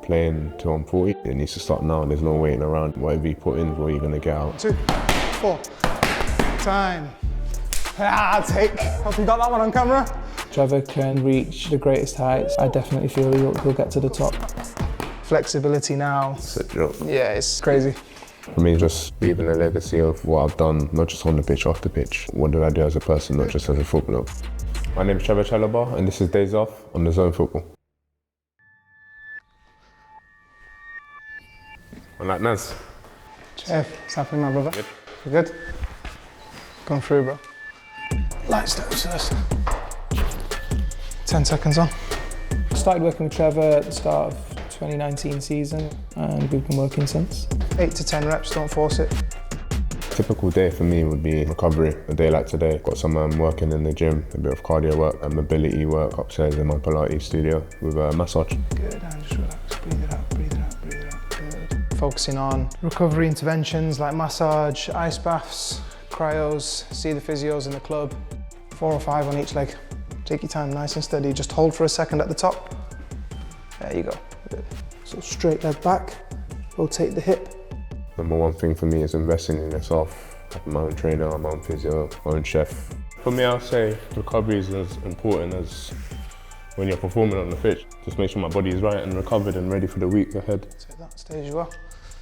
playing till I'm 40. It needs to start now. There's no waiting around. Whatever you put in, what you're gonna get out. 2, 4, time. Take. Hope you got that one on camera. Trevoh can reach the greatest heights. I definitely feel he'll get to the top. Flexibility now. It's a joke. Yeah, it's crazy. For me, just leaving a legacy of what I've done, not just on the pitch, off the pitch. What did I do as a person, not just as a footballer? My name is Trevoh Chalobah, and this is Days Off on DAZN Football. On that, Naz. Trev, what's happening, my brother? Good. You good? Gone through, bro. Light steps first. 10 seconds on. I started working with Trevoh at the start of 2019 season, and we've been working since. 8 to 10 reps, don't force it. Typical day for me would be recovery. A day like today, got some working in the gym, a bit of cardio work and mobility work upstairs in my Pilates studio with a massage. Good, and just relax, breathe it out, breathe it out, breathe it out, good. Focusing on recovery interventions like massage, ice baths, cryos, see the physios in the club. 4 or 5 on each leg. Take your time, nice and steady. Just hold for a second at the top. There you go. Good. So straight leg back, rotate the hip. Number one thing for me is investing in yourself. Having my own trainer, my own physio, my own chef. For me, I'll say recovery is as important as when you're performing on the pitch. Just make sure my body is right and recovered and ready for the week ahead. Take that, stay as you are.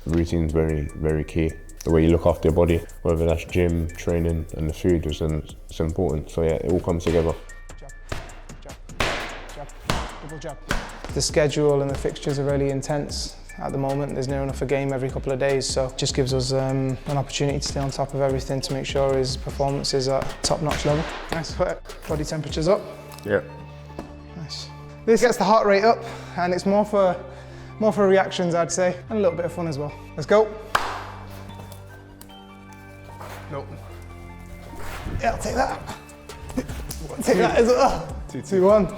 The routine's very, very key. The way you look after your body, whether that's gym, training, and the food, it's important. So yeah, it all comes together. Jab, jab, jab, double jab. The schedule and the fixtures are really intense. At the moment, there's near enough a game every couple of days, so it just gives us an opportunity to stay on top of everything to make sure his performance is at top-notch level. Nice work. Body temperature's up. Yeah. Nice. This gets the heart rate up, and it's more for reactions, I'd say, and a little bit of fun as well. Let's go. Nope. Yeah, I'll take that. Take that as well. 2, 1.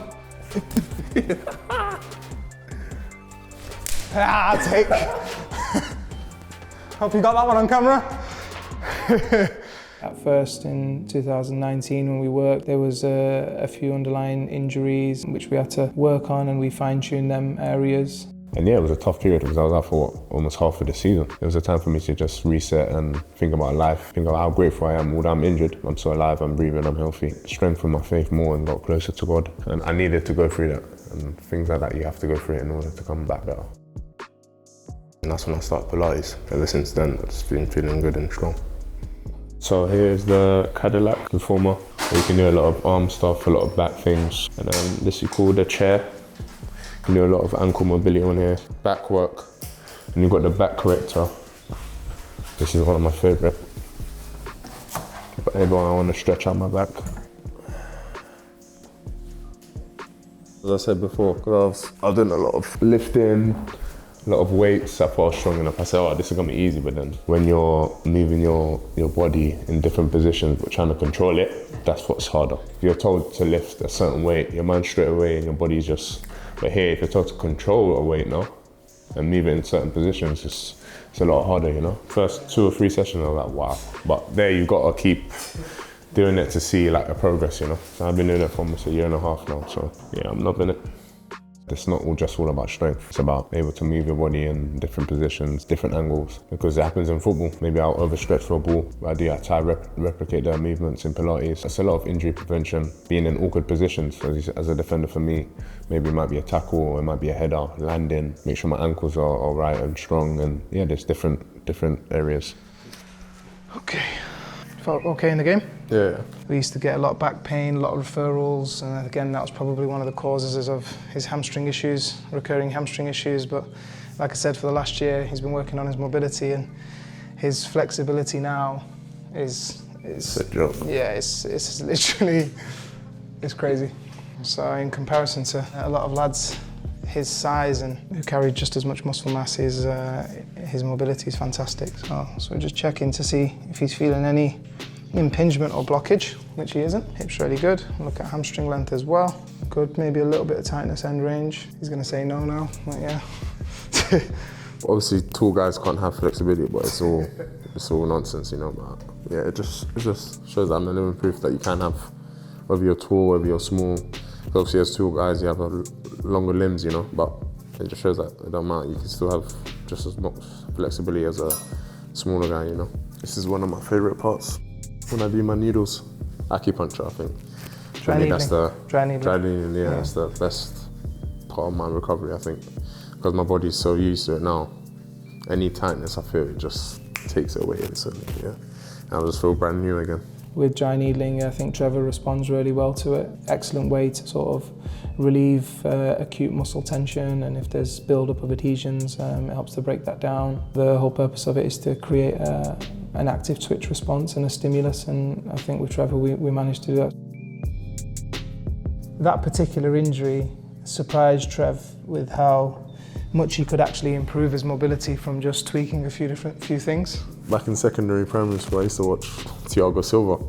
Take. Hope you got that one on camera. At first, in 2019, when we worked, there was a few underlying injuries which we had to work on, and we fine-tuned them areas. And yeah, it was a tough period because I was out for almost half of the season. It was a time for me to just reset and think about life, think about how grateful I am. Although I'm injured, I'm still alive, I'm breathing, I'm healthy. Strengthened my faith more and got closer to God. And I needed to go through that. And things like that, you have to go through it in order to come back better. And that's when I started Pilates. Ever since then, I've just been feeling good and strong. So here's the Cadillac reformer. Where you can do a lot of arm stuff, a lot of back things. And then this you call the chair. You can do a lot of ankle mobility on here. Back work. And you've got the back corrector. This is one of my favorite. But everyone, I want to stretch out my back. As I said before, because I've done a lot of lifting, a lot of weights, I thought I was strong enough. I said, oh, this is gonna be easy, but then when you're moving your body in different positions but trying to control it, that's what's harder. If you're told to lift a certain weight, your mind straight away and your body's just, but here, if you're told to control a weight now and move it in certain positions, it's a lot harder, you know? First 2 or 3 sessions, I was like, wow. But there you gotta keep doing it to see like a progress, you know? So I've been doing it for almost 1.5 years now, so yeah, I'm loving it. It's not just all about strength. It's about able to move your body in different positions, different angles, because it happens in football. Maybe I'll overstretch for a ball, but I do have to replicate their movements in Pilates. It's a lot of injury prevention, being in awkward positions. As a defender for me, maybe it might be a tackle or it might be a header, landing, make sure my ankles are right and strong, and yeah, there's different areas. Okay. Felt okay in the game? Yeah. We used to get a lot of back pain, a lot of referrals, and again, that was probably one of the causes of his hamstring issues, recurring hamstring issues. But like I said, for the last year, he's been working on his mobility, and his flexibility now is a joke. Yeah, it's literally, it's crazy. So in comparison to a lot of lads his size and who carry just as much muscle mass, his mobility is fantastic. So we're just checking to see if he's feeling any impingement or blockage, which he isn't. Hip's really good. Look at hamstring length as well. Good, maybe a little bit of tightness end range. He's gonna say no now, but yeah. Obviously, tall guys can't have flexibility, but it's all nonsense, you know. But yeah, it just shows that I'm the living proof that you can have, whether you're tall, whether you're small. Obviously, as tall guys, you have longer limbs, you know. But It just shows that it don't matter. You can still have just as much flexibility as a smaller guy, you know. This is one of my favourite parts when I do my needles. Acupuncture, I think. Dry needling. That's the Dry needling. Dry needling, yeah, that's the best part of my recovery, I think, because my body's so used to it now. Any tightness I feel, it just takes it away instantly, yeah. And I just feel brand new again. With dry needling, I think Trevoh responds really well to it. Excellent way to sort of relieve acute muscle tension, and if there's build-up of adhesions, it helps to break that down. The whole purpose of it is to create an active twitch response and a stimulus, and I think with Trevoh we managed to do that. That particular injury surprised Trev with how much he could actually improve his mobility from just tweaking a few things. Back in secondary primary school, I used to watch Thiago Silva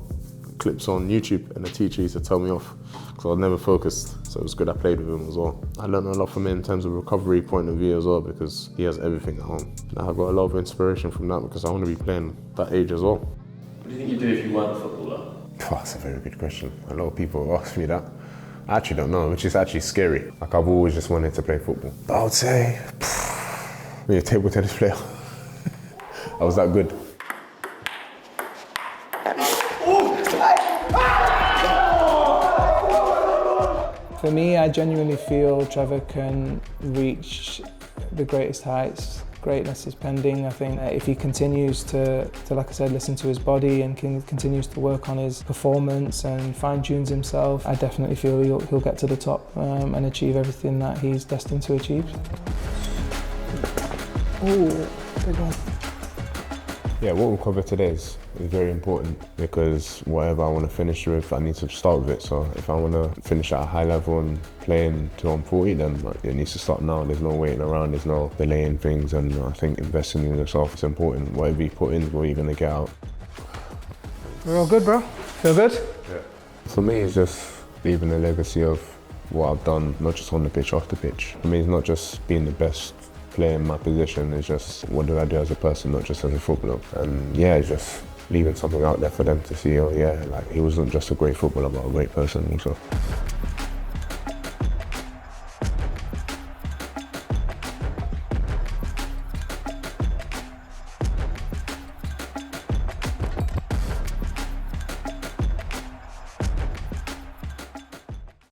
clips on YouTube, and the teacher used to tell me off because I was never focused. So it was good I played with him as well. I learned a lot from him in terms of recovery point of view as well, because he has everything at home. And I got a lot of inspiration from that because I want to be playing that age as well. What do you think you'd do if you weren't a footballer? Oh, that's a very good question. A lot of people ask me that. I actually don't know, which is actually scary. Like, I've always just wanted to play football. But I would say, be a table tennis player. I was that good. For me, I genuinely feel Trevoh can reach the greatest heights. Greatness is pending. I think that if he continues to, like I said, listen to his body and continues to work on his performance and fine-tunes himself, I definitely feel he'll get to the top and achieve everything that he's destined to achieve. Ooh, big one. Yeah, what we'll cover today is very important, because whatever I want to finish with, I need to start with it. So if I want to finish at a high level and playing till I'm 40, then it needs to start now. There's no waiting around, there's no delaying things, and I think investing in yourself is important. Whatever you put in is what you're going to get out. We're all good, bro? Feel good? Yeah. For me, it's just leaving a legacy of what I've done, not just on the pitch, off the pitch. For me, it's not just being the best player in my position, it's just what do I do as a person, not just as a footballer. And yeah, it's just leaving something out there for them to see, oh yeah, like he wasn't just a great footballer, but a great person also.